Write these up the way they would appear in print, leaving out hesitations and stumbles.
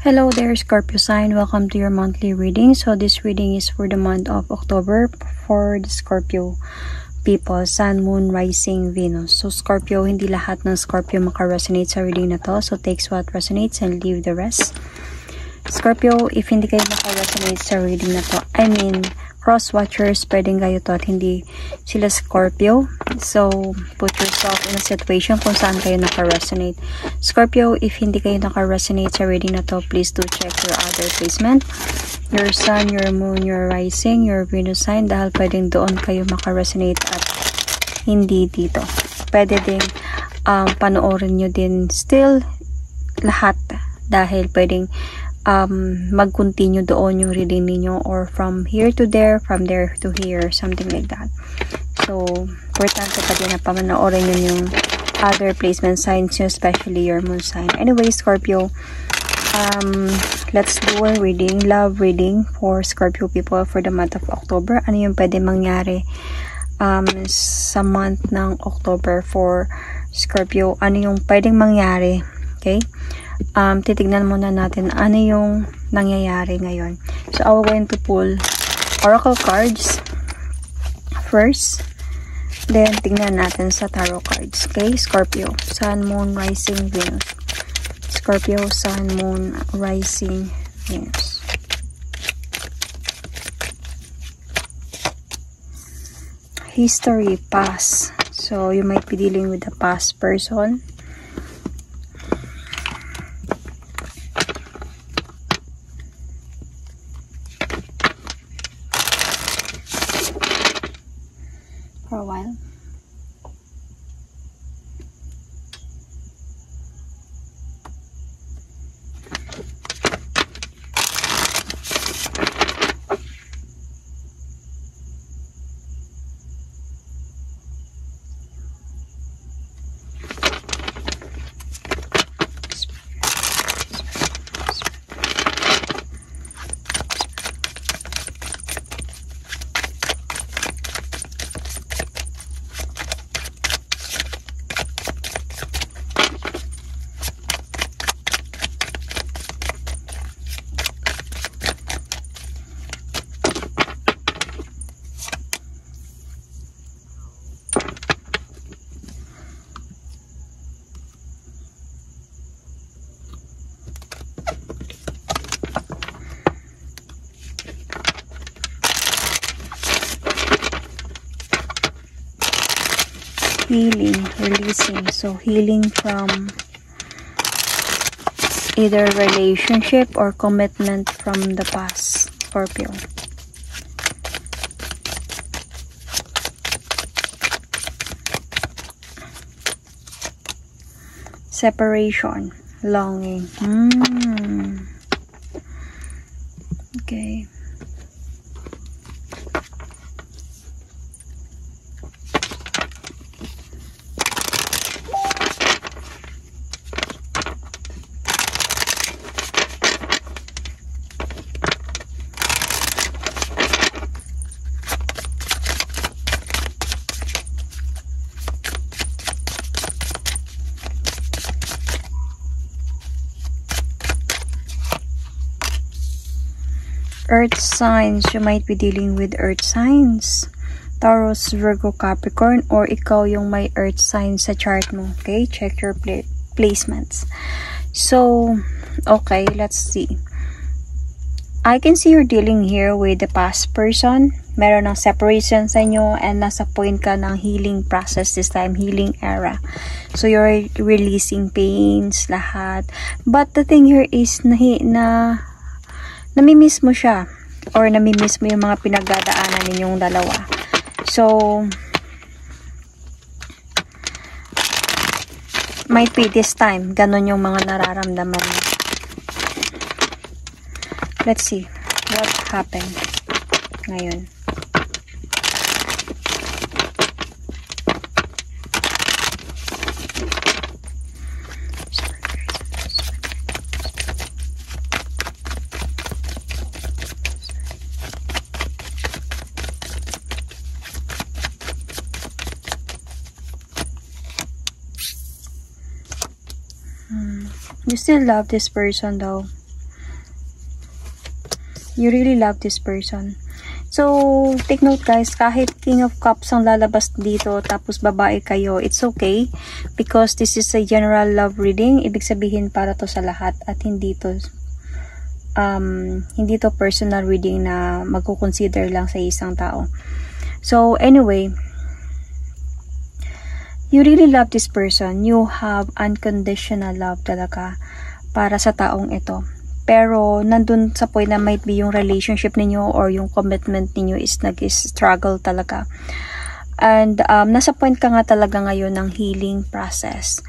Hello there, Scorpio sign. Welcome to your monthly reading. So this reading is for the month of October for the Scorpio people, Sun, Moon, Rising, Venus. So Scorpio, hindi lahat ng Scorpio makaresonate sa reading na to. So takes what resonates and leave the rest. Scorpio, if hindi kayo makaresonate sa reading na to, I mean, cross-watchers, pwedeng kayo to at hindi sila Scorpio. So, put yourself in a situation kung saan kayo nakaresonate. Scorpio, if hindi kayo nakaresonate sa reading na to, please do check your other placement. Your Sun, your Moon, your Rising, your Venus sign, dahil pwedeng doon kayo makaresonate at hindi dito. Pwede din panoorin nyo din still lahat dahil pwedeng mag-continue doon yung reading ninyo or from here to there, from there to here, something like that. So, importante pa din na pamanoorin nyo yung other placement signs nyo, especially your moon sign. Anyway, Scorpio, let's do a reading, love reading for Scorpio people for the month of October. Ano yung pwede mangyari sa month ng October for Scorpio? Ano yung pwedeng mangyari? Okay? Titignan muna natin ano yung nangyayari ngayon. So, I'm going to pull oracle cards first. Then, tignan natin sa tarot cards. Okay? Scorpio, Sun, Moon, Rising, Venus. Scorpio, Sun, Moon, Rising, Venus. History, past. So, you might be dealing with a past person. For a while. Healing, releasing. So, healing from either relationship or commitment from the past, Scorpio. Separation, longing. Okay. Earth signs, you might be dealing with earth signs. Taurus, Virgo, Capricorn, or ikaw yung may earth signs sa chart mo. Okay? Check your placements. So, okay, let's see. I can see you're dealing here with the past person. Meron ng separation sa inyo and nasa point ka ng healing process this time, healing era. So, you're releasing pains, lahat. But the thing here is namimiss mo siya or namimiss mo yung mga pinagdadaanan ninyong dalawa. So, might be this time, ganun yung mga nararamdaman mo. Let's see what happened ngayon. You still love this person though. You really love this person. So, take note guys, kahit King of Cups ang lalabas dito, tapos babae kayo, it's okay. Because this is a general love reading. Ibig sabihin para to sa lahat at hindi to personal reading na magkukonsider lang sa isang tao. So, anyway, you really love this person. You have unconditional love talaga para sa taong ito. Pero, nandun sa point na might be yung relationship ninyo or yung commitment ninyo is nag-struggle talaga. And, nasa point ka nga talaga ngayon ng healing process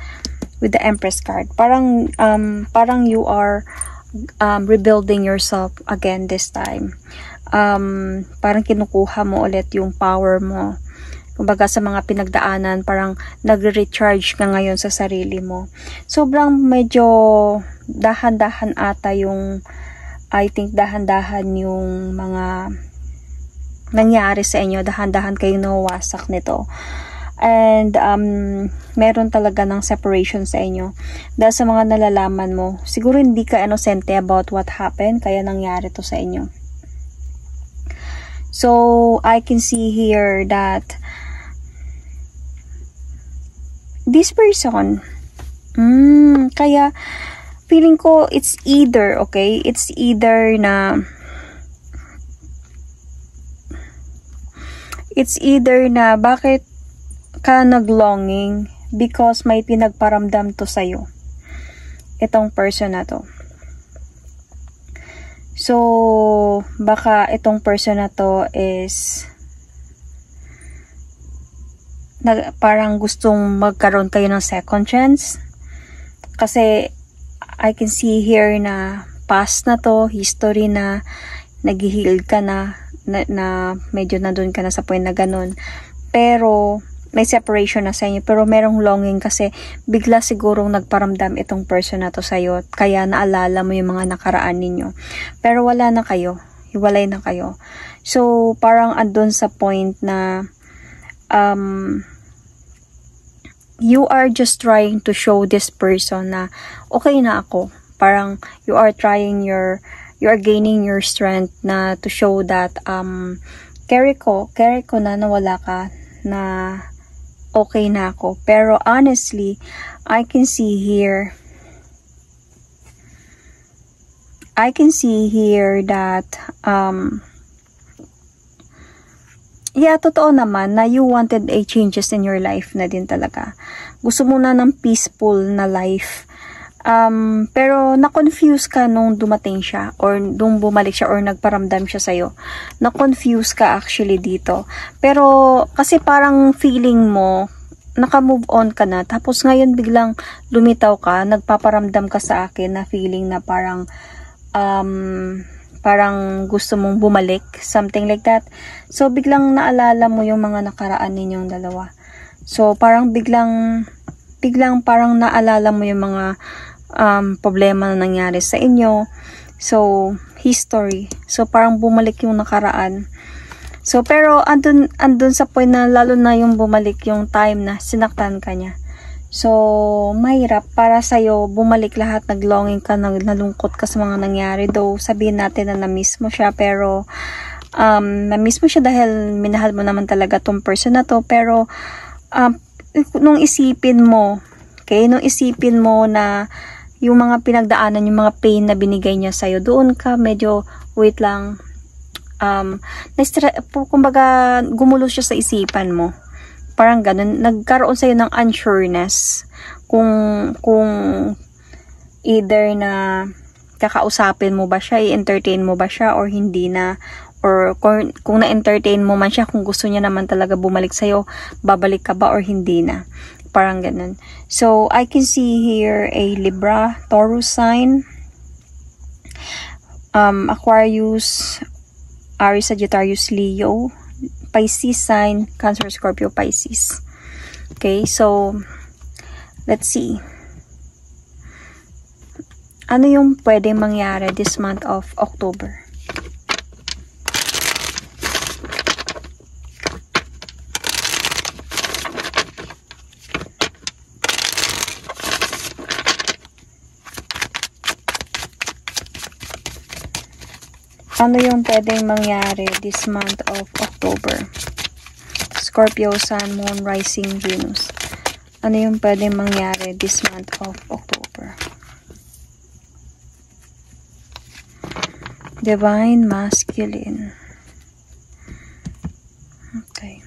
with the Empress card. Parang you are rebuilding yourself again this time. Parang kinukuha mo ulit yung power mo. Kumbaga sa mga pinagdaanan, parang nagre-recharge ka ngayon sa sarili mo. Sobrang medyo dahan-dahan ata yung, I think dahan-dahan yung mga nangyari sa inyo. Dahan-dahan kayong nawawasak nito. And meron talaga ng separation sa inyo. Dahil sa mga nalalaman mo, siguro hindi ka inosente about what happened, kaya nangyari to sa inyo. So, I can see here that this person, kaya feeling ko it's either, okay? It's either na bakit ka naglonging because may pinagparamdam to sa'yo. Itong person na to. So, baka itong person na to is parang gustong magkaroon kayo ng second chance. Kasi, I can see here na past na to, history na, nag-heal ka na medyo nandun ka na sa point na ganun. Pero, may separation na sa inyo. Pero merong longing kasi bigla sigurong nagparamdam itong person na to sa'yo. Kaya naalala mo yung mga nakaraan ninyo. Pero wala na kayo. Hiwalay na kayo. So, parang andun sa point na you are just trying to show this person na okay na ako. Parang you are gaining your strength na to show that carry ko na nawala ka, na okay na ako. Pero honestly, I can see here that yeah, totoo naman na you wanted a changes in your life na din talaga. Gusto mo na ng peaceful na life. Pero na-confuse ka nung dumating siya or nung bumalik siya or nagparamdam siya sa'yo. Na-confuse ka actually dito. Pero kasi parang feeling mo, naka-move on ka na. Tapos ngayon biglang lumitaw ka, nagpaparamdam ka sa akin na feeling na parang gusto mong bumalik, something like that. So, biglang naalala mo yung mga nakaraan ninyong dalawa. So, parang biglang parang naalala mo yung mga problema na nangyari sa inyo. So, history. So, parang bumalik yung nakaraan. So, pero andun sa point na lalo na yung bumalik yung time na sinaktan ka niya. So, mahirap para sa'yo, bumalik lahat, naglonging ka, nalungkot ka sa mga nangyari. Though, sabihin natin na na-miss mo siya, pero na-miss mo siya dahil minahal mo naman talaga tong person na to. Pero, nung isipin mo na yung mga pinagdaanan, yung mga pain na binigay niya sa'yo, doon ka medyo, wait lang, kumbaga, gumulo siya sa isipan mo. Parang ganun, nagkaroon sa'yo ng unsureness kung either na kakausapin mo ba siya, i-entertain mo ba siya or hindi na, or kung na-entertain mo man siya, kung gusto niya naman talaga bumalik sa'yo, babalik ka ba or hindi na. Parang ganun. So, I can see here a Libra, Taurus sign, Aquarius, Aries, Sagittarius, Leo, Pisces sign, Cancer, Scorpio, Pisces. Okay, so let's see. Ano yung pwedeng mangyari this month of October? Ano yung pwedeng mangyari this month of October? Scorpio, Sun, Moon, Rising, Venus. Ano yung pwedeng mangyari this month of October? Divine Masculine. Okay.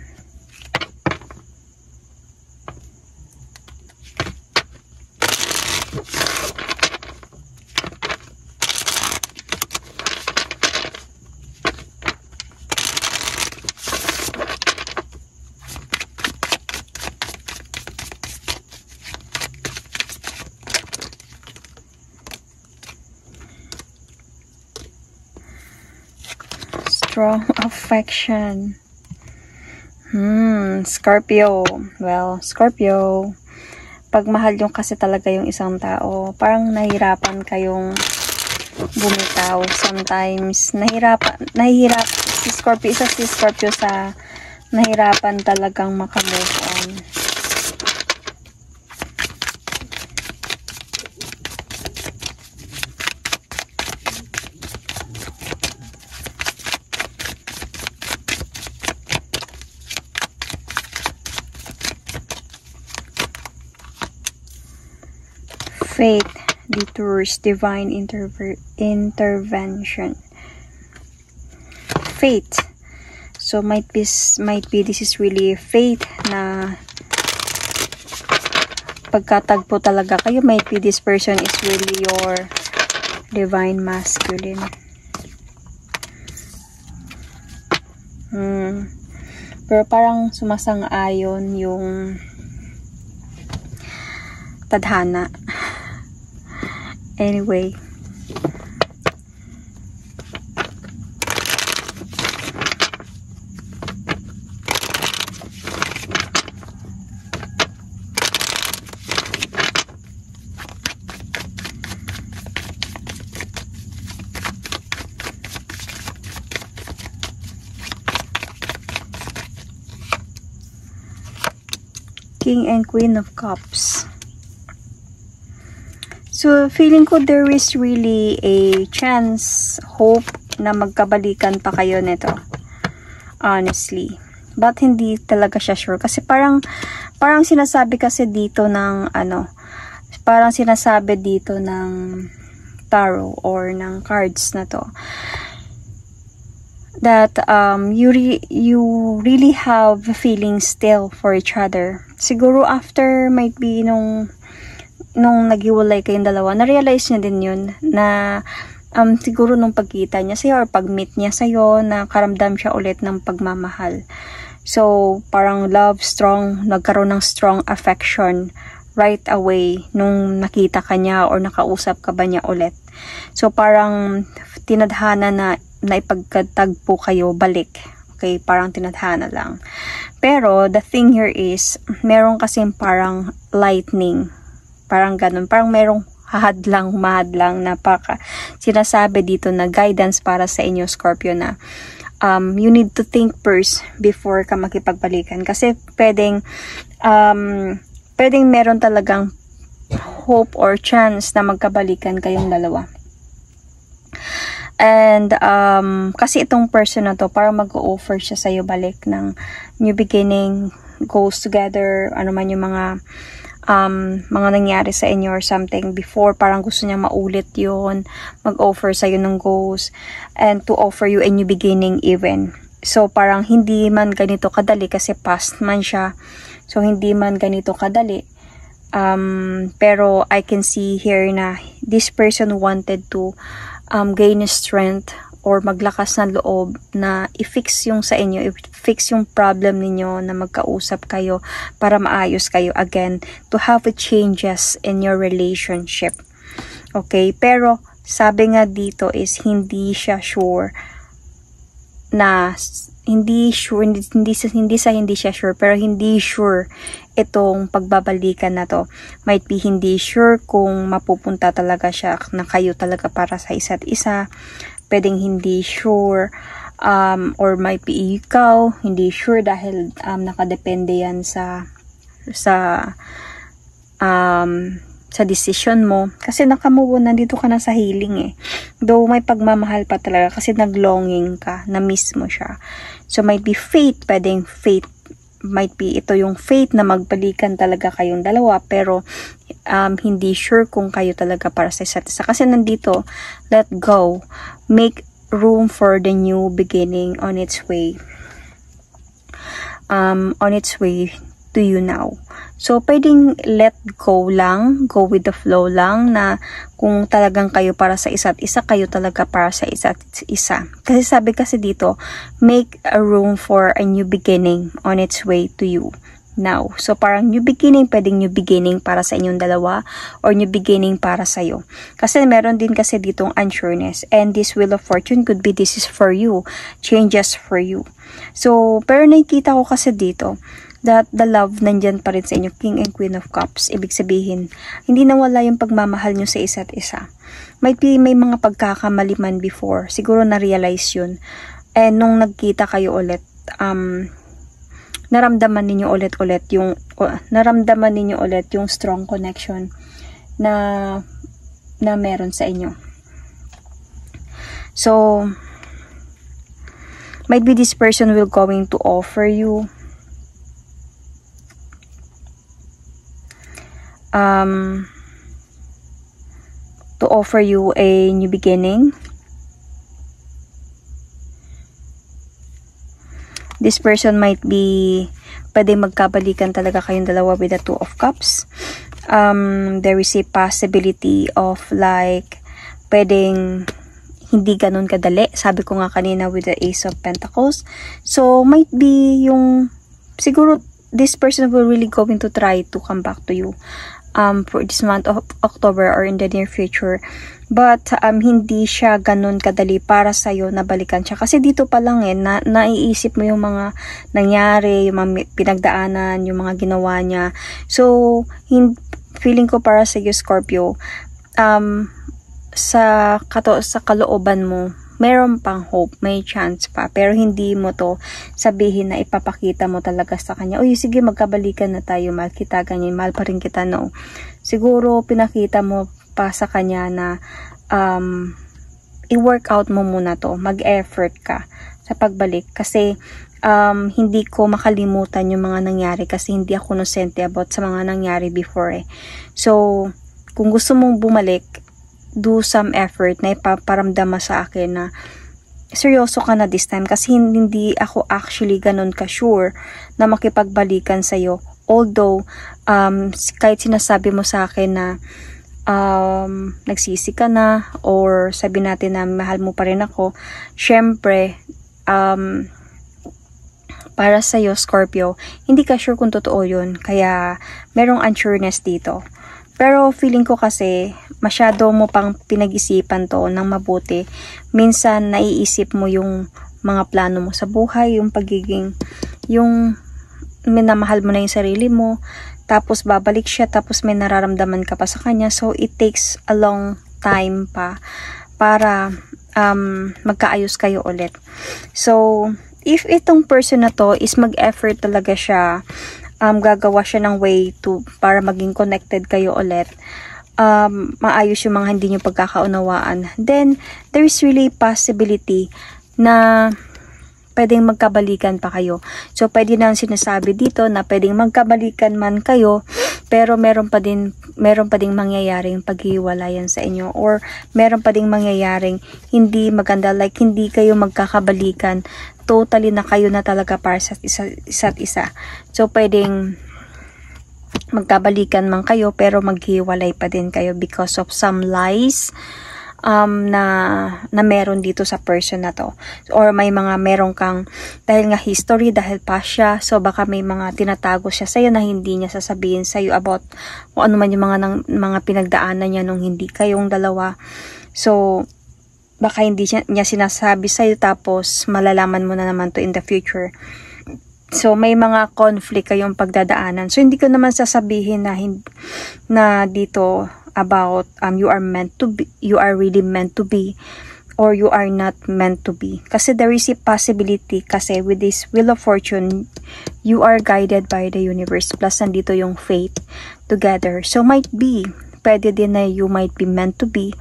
Strong affection. Scorpio. Well, Scorpio, pag mahal yung kasi talaga yung isang tao, parang nahihirapan kayong bumitaw. Sometimes, nahihirap si Scorpio, isa si Scorpio sa nahihirapan talagang makamove on. Fate, detours, divine intervention. Fate. So might be this is really fate na pagkatagpo talaga kayo. Might be this person is really your divine masculine. Pero parang sumasang-ayon yung tadhana. Anyway, King and Queen of Cups. So, feeling ko there is really a chance, hope, na magkabalikan pa kayo nito. Honestly. But hindi talaga siya sure. Kasi parang sinasabi kasi dito ng, parang sinasabi dito ng tarot or ng cards na to, that you really have feelings still for each other. Siguro after might be nung naghiwalay kayong dalawa, na-realize niya din yun na siguro nung pagkita niya sa'yo or pag-meet niya sa'yo, nakaramdam siya ulit ng pagmamahal. So, parang nagkaroon ng strong affection right away nung nakita ka niya or nakausap ka ba niya ulit. So, parang tinadhana na ipagkatagpo kayo balik. Okay, parang tinadhana lang. Pero, the thing here is, meron kasing parang lightning. Parang ganun. Parang merong mahadlang na sinasabi dito na guidance para sa inyo, Scorpio, na you need to think first before ka makipagbalikan. Kasi pwedeng meron talagang hope or chance na magkabalikan kayong dalawa. And kasi itong person na to, parang mag-o-offer siya sa'yo balik ng new beginning, goes together, ano man yung mga nangyari sa inyo or something before, parang gusto niya maulit yun, mag-offer sa'yo ng goals, and to offer you a new beginning even. So, parang hindi man ganito kadali kasi past man siya. So, hindi man ganito kadali. Pero, I can see here na this person wanted to gain strength or maglakas ng loob na i-fix yung sa inyo, i-fix yung problem ninyo, na magkausap kayo para maayos kayo again, to have a changes in your relationship. Okay? Pero, sabi nga dito is hindi siya sure na, hindi siya sure, pero hindi sure itong pagbabalikan na to. Might be hindi sure kung mapupunta talaga siya na kayo talaga para sa isa't isa. Pwedeng hindi sure, or might be ikaw hindi sure dahil nakadepende yan sa decision mo. Kasi nandito ka na sa healing Though may pagmamahal pa talaga kasi naglonging ka, na-miss mo siya. So might be fate, pwedeng fate. Might be ito yung fate na magbalikan talaga kayong dalawa, pero hindi sure kung kayo talaga para sa isa't isa. Kasi nandito, let go. Make room for the new beginning on its way. On its way to you now. So, pwedeng let go lang, go with the flow lang, na kung talagang kayo para sa isa't isa, kayo talaga para sa isa't isa. Kasi sabi kasi dito, make a room for a new beginning on its way to you now. So, parang new beginning, pwedeng new beginning para sa inyong dalawa, or new beginning para sa'yo. Kasi meron din kasi ditong unsureness, and this wheel of fortune could be this is for you, changes for you. So, pero nakikita ko kasi dito, that the love nandyan pa rin sa inyo, King and Queen of Cups. Ibig sabihin, hindi nawala yung pagmamahal nyo sa isa't isa. Might be may mga pagkakamali man before. Siguro na-realize yun. And nung nagkita kayo ulit, naramdaman ninyo ulit yung strong connection na meron sa inyo. So, might be this person will going to offer you a new beginning. This person might be, pwede magkabalikan talaga kayong dalawa with the Two of Cups. There is a possibility of like, pwedeng hindi ganun kadali. Sabi ko nga kanina with the Ace of Pentacles. So, might be yung, siguro, this person will really going to try to come back to you for this month of October or in the near future. But hindi siya ganun kadali para sa'yo na balikan siya. Kasi dito pa lang naiisip mo yung mga nangyari, yung mga pinagdaanan, yung mga ginawa niya. So, feeling ko para sa iyo, Scorpio, sa kalooban mo, meron pang hope, may chance pa, pero hindi mo to sabihin na ipapakita mo talaga sa kanya, uy, sige, magkabalikan na tayo, mahal kita, ganyan, mahal pa rin kita, no. Siguro, pinakita mo pa sa kanya na i-work out mo muna to, mag-effort ka sa pagbalik, kasi hindi ko makalimutan yung mga nangyari, kasi hindi ako inosente about sa mga nangyari before eh. So, kung gusto mong bumalik, do some effort na ipaparamdam sa akin na seryoso ka na this time, kasi hindi ako actually ganun ka-sure na makipagbalikan sa'yo. Although, kahit sinasabi mo sa akin na nagsisi ka na, or sabi natin na mahal mo pa rin ako, syempre, para sa'yo, Scorpio, hindi ka sure kung totoo yun. Kaya, merong unsureness dito. Pero feeling ko kasi, masyado mo pang pinag-isipan to ng mabuti. Minsan, naiisip mo yung mga plano mo sa buhay, yung pagiging, yung minamahal mo na yung sarili mo, tapos babalik siya, tapos may nararamdaman ka pa sa kanya. So, it takes a long time pa para magkaayos kayo ulit. So, if itong person na to is mag-effort talaga siya, gagawa siya ng way to para maging connected kayo ulit, maayos yung mga hindi nyo pagkakaunawaan, then there is really possibility na pwedeng magkabalikan pa kayo. So, pwede na sinasabi dito na pwedeng magkabalikan man kayo, pero meron pa ding mangyayaring paghiwalayan sa inyo, or meron pa ding mangyayaring hindi maganda, like hindi kayo magkakabalikan, totally na kayo na talaga para sa isa't isa. So, pwedeng magkabalikan man kayo, pero maghiwalay pa din kayo because of some lies na meron dito sa person na to, or may mga meron kang, dahil nga history, dahil pa siya, so baka may mga tinatago siya sa'yo na hindi niya sasabihin sa'yo about kung ano man yung mga pinagdaanan niya nung hindi kayong dalawa. So baka hindi niya sinasabi sa'yo, tapos malalaman mo na naman to in the future. So may mga conflict kayong pagdadaanan. So hindi ko naman sasabihin na dito about you are meant to be, you are really meant to be, or you are not meant to be. Kasi there is a possibility, kasi with this Wheel of Fortune, you are guided by the universe, plus nandito yung fate together. So might be, pwede din na you might be meant to be,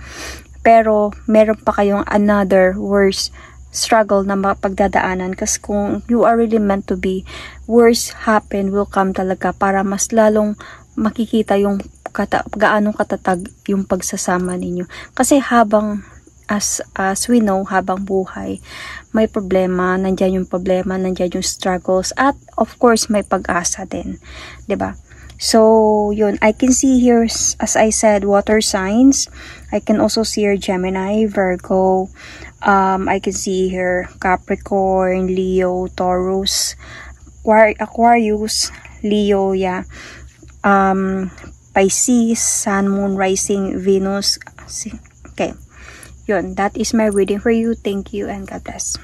pero meron pa kayong another worse struggle na mapagdadaanan. Kasi kung you are really meant to be, worse happen will come talaga para mas lalong makikita yung gaano katatag yung pagsasama ninyo. Kasi habang as we know, habang buhay, may problema, nandyan yung problema, nandyan yung struggles, at of course may pag-asa din, 'di ba? So yun, I can see here, as I said, water signs. I can also see here Gemini, Virgo, I can see here Capricorn, Leo, Taurus, Aquarius, Leo, yeah, Pisces, Sun, Moon, Rising, Venus. Okay, yun, that is my reading for you. Thank you and God bless.